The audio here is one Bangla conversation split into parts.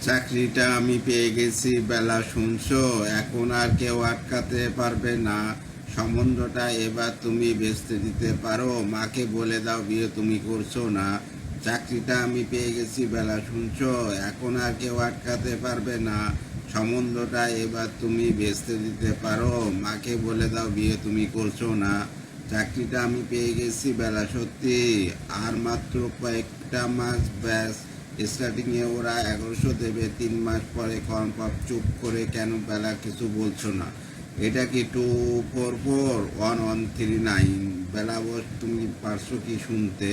চাকরিটা আমি পেয়ে গেছি, বেলা শুনছো, এখন আর কেউ আটকাতে পারবে না। সম্বন্ধটা এবার তুমি বেচতে দিতে পারো, মাকে বলে দাও বিয়ে তুমি করছো না। চাকরিটা আমি পেয়ে গেছি, বেলা শুনছো, এখন আর কেউ আটকাতে পারবে না। সম্বন্ধটা এবার তুমি বেচতে দিতে পারো, মাকে বলে দাও বিয়ে তুমি করছো না। চাকরিটা আমি পেয়ে গেছি, বেলা সত্যি, আর মাত্র কয়েকটা মাস ব্যাস। স্টার্টিংয়ে ওরা 1100 দেবে, 3 মাস পরে কনফার্ম। চুপ করে কেন বেলা কিছু বলছো না? এটা কি 2441139? বেলা বস, তুমি পারছো কি শুনতে?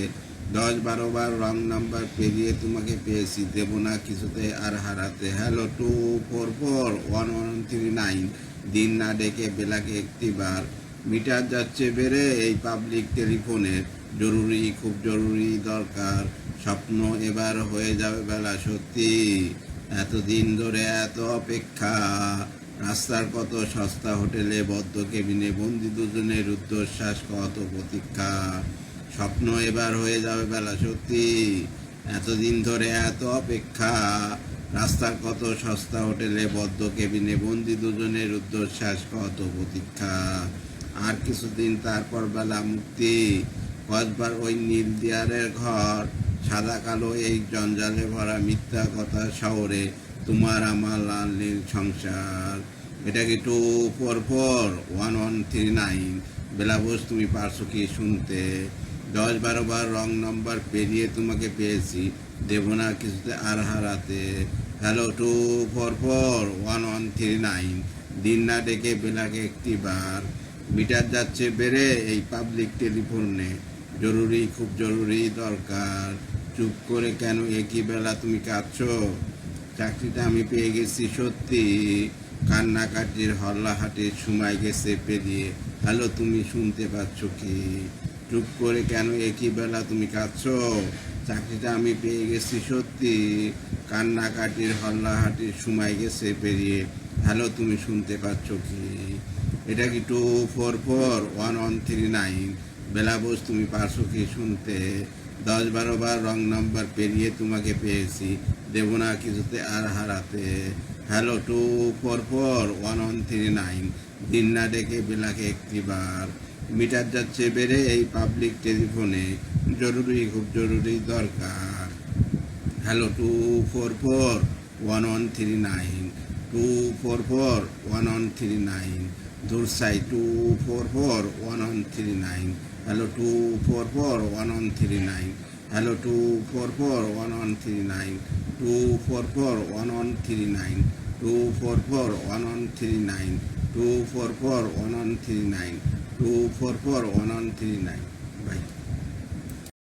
10-12 বার রং নাম্বার পেরিয়ে তোমাকে পেয়েছি, দেবো না কিছুতে আর হারাতে। হ্যালো 2441139, দিন না ডেকে বেলাকে একটিবার। মিটার যাচ্ছে বেড়ে এই পাবলিক টেলিফোনের, জরুরি, খুব জরুরি দরকার। স্বপ্ন এবার হয়ে যাবে বেলা সত্যি, এতদিন ধরে এত অপেক্ষা। রাস্তার কত সস্তা হোটেলে, বদ্ধ কেবিনে বন্দি দুজনের রুদ্ধশ্বাস, কত প্রতীক্ষা। স্বপ্ন এবার হয়ে যাবে বেলা সত্যি, এতদিন ধরে এত অপেক্ষা। রাস্তার কত সস্তা হোটেলে, বদ্ধ কেবিনে বন্দি দুজনের রুদ্ধশ্বাস, কত প্রতীক্ষা। আর কিছুদিন তারপর বেলা মুক্তি। কসবার ওই নীল দেয়ালের ঘর, সাদা কালো এই জঞ্জালে ভরা মিথ্যা কথা শহরে, তোমার আমার লাল নীল সংসার। এটা কি 2441139? বেলাবোস, তুমি পারছো কি শুনতে? 10-12 বার রং নাম্বার পেরিয়ে তোমাকে পেয়েছি, দেবো না কিছুতে আর হারাতে। হ্যালো 2441139, দিন না ডেকে বেলাকে একটিবার। মিটার যাচ্ছে বেড়ে এই পাবলিক টেলিফোনে, জরুরি, খুব জরুরি দরকার। চুপ করে কেন একই বেলা তুমি কাঁদছো? চাকরিটা আমি পেয়ে গেছি সত্যি, কান্নাকাটির হল্লাহাটির সময় গেছে পেরিয়ে। হ্যালো, তুমি শুনতে পাচ্ছ কি? চুপ করে কেন একই বেলা তুমি কাঁদছো? চাকরিটা আমি পেয়ে গেছি সত্যি, কান্নাকাটির হল্লাহাটির সময় গেছে পেরিয়ে। হ্যালো, তুমি শুনতে পাচ্ছ কি? এটা কি 2441139? বেলা বোস, তুমি পারছো কি শুনতে? 10-12 বার রং নাম্বার পেরিয়ে তোমাকে পেয়েছি, দেবো না কিছুতে আর হারাতে। হ্যালো 2441139, দিন না ডেকে বেলাকে একটিবার। মিটার যাচ্ছে বেড়ে এই পাবলিক টেলিফোনে, জরুরি, খুব জরুরি দরকার। হ্যালো 2441139, 2441139, দূরসাই 2441139। Hello 2441139, hello 2441139, 2441139, 2441139, 2441139, 2441139। বাই।